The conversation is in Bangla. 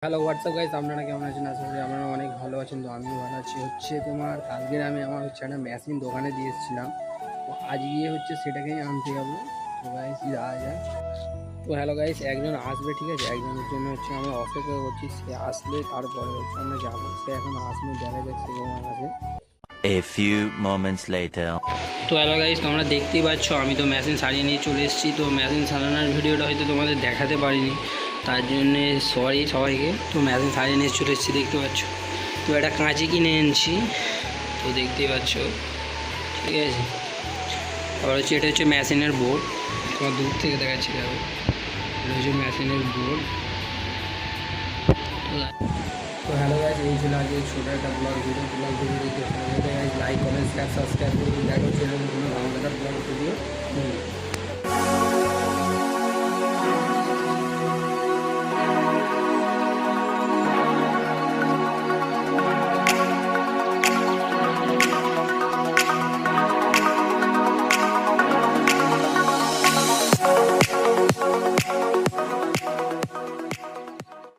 হ্যালো হোয়াটসঅ্যাপ গাইস, আপনারা কেমন আছেন? আশা করি আপনারা অনেক ভালো আছেন। তো আমিও ভালো আছি। তোমার কালকের আমি আমার একটা মেশিন দোকানে দিয়ে এসেছিলাম। তো আজ গিয়ে সেটাকেই আনতে যাবো। তো গাইস যাওয়া যাক। তো হ্যালো গাইস, একজন আসবে, ঠিক আছে? একজনের জন্য আমরা অপেক্ষা করছি। সে আসলে তারপরে আমরা যাবো। সে এখন আসলে দেখা যাক সে কখন আসে। A few moments later. তো হ্যালো গাইস, তোমরা দেখতেই পাচ্ছ আমি তো মেশিন সারিয়ে নিয়ে চলে এসেছি। তো মেশিন সারানোর ভিডিওটা হয়তো তোমাদের দেখাতে পারিনি, তার জন্যে সরি সবাইকে। তো মেশিন সারিয়ে নিয়ে চলে এসেছি, দেখতে পাচ্ছ। তো একটা কাঁচি কিনে এনেছি, তো দেখতেই পাচ্ছ, ঠিক আছে। আবার এটা হচ্ছে মেশিনের বোর্ড। তোমার দূর থেকে দেখাচ্ছি, দেখো এটা হচ্ছে মেশিনের বোর্ড। তো হ্যালো গাইজ, এই ছিল আজকে ছোটো একটা ব্লগ ভিডিও দেখতে লাইক কমেন্ট শেয়ার সাবস্ক্রাইব করুন। দেখো সেরকম কোনো ভালো ব্লগ ভিডিও